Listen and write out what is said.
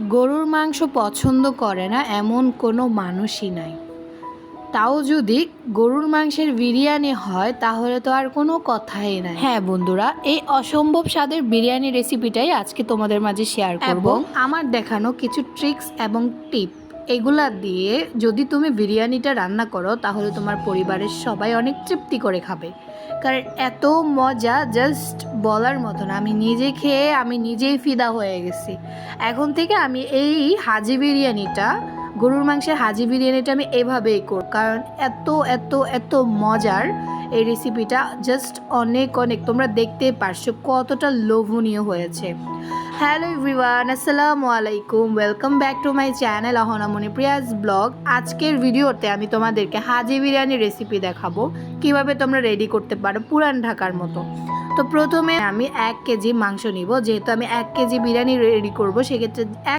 গরুর মাংস পছন্দ করে না এমন কোনো মানুষই নাই। তাও যদি গরুর মাংসের বিরিয়ানি হয় তাহলে তো আর কোনো কথাই নাই। হ্যাঁ বন্ধুরা, এই অসম্ভব স্বাদের বিরিয়ানি রেসিপিটাই আজকে তোমাদের মাঝে শেয়ার করব। আমার দেখানো কিছু ট্রিক্স এবং টিপ, এগুলা দিয়ে যদি তুমি বিরিয়ানিটা রান্না করো তাহলে তোমার পরিবারের সবাই অনেক তৃপ্তি করে খাবে। কারণ এত মজা জাস্ট বলার মতো না। আমি নিজে খেয়ে আমি নিজেই ফিদা হয়ে গেছি। এখন থেকে আমি এই হাজি বিরিয়ানিটা, গরুর মাংসের হাজি বিরিয়ানিটা আমি এভাবেই করব, কারণ এত এত এত মজার এই রেসিপিটা। জাস্ট অনেক অনেক, তোমরা দেখতে পারছো কতটা লোভনীয় হয়েছে। হ্যালো এভরিওয়ান, আসসালামু আলাইকুম, welcome back to my channel Ahona Monipriya's blog. আজকের ভিডিওতে আমি তোমাদেরকে হাজি বিরিয়ানি রেসিপি দেখাবো, কিভাবে তোমরা রেডি করতে পারো পুরান ঢাকার মতো। তো প্রথমে আমি 1 কেজি মাংস নিব। যেহেতু আমি 1 কেজি বিরিয়ানি রেডি করব, সেক্ষেত্রে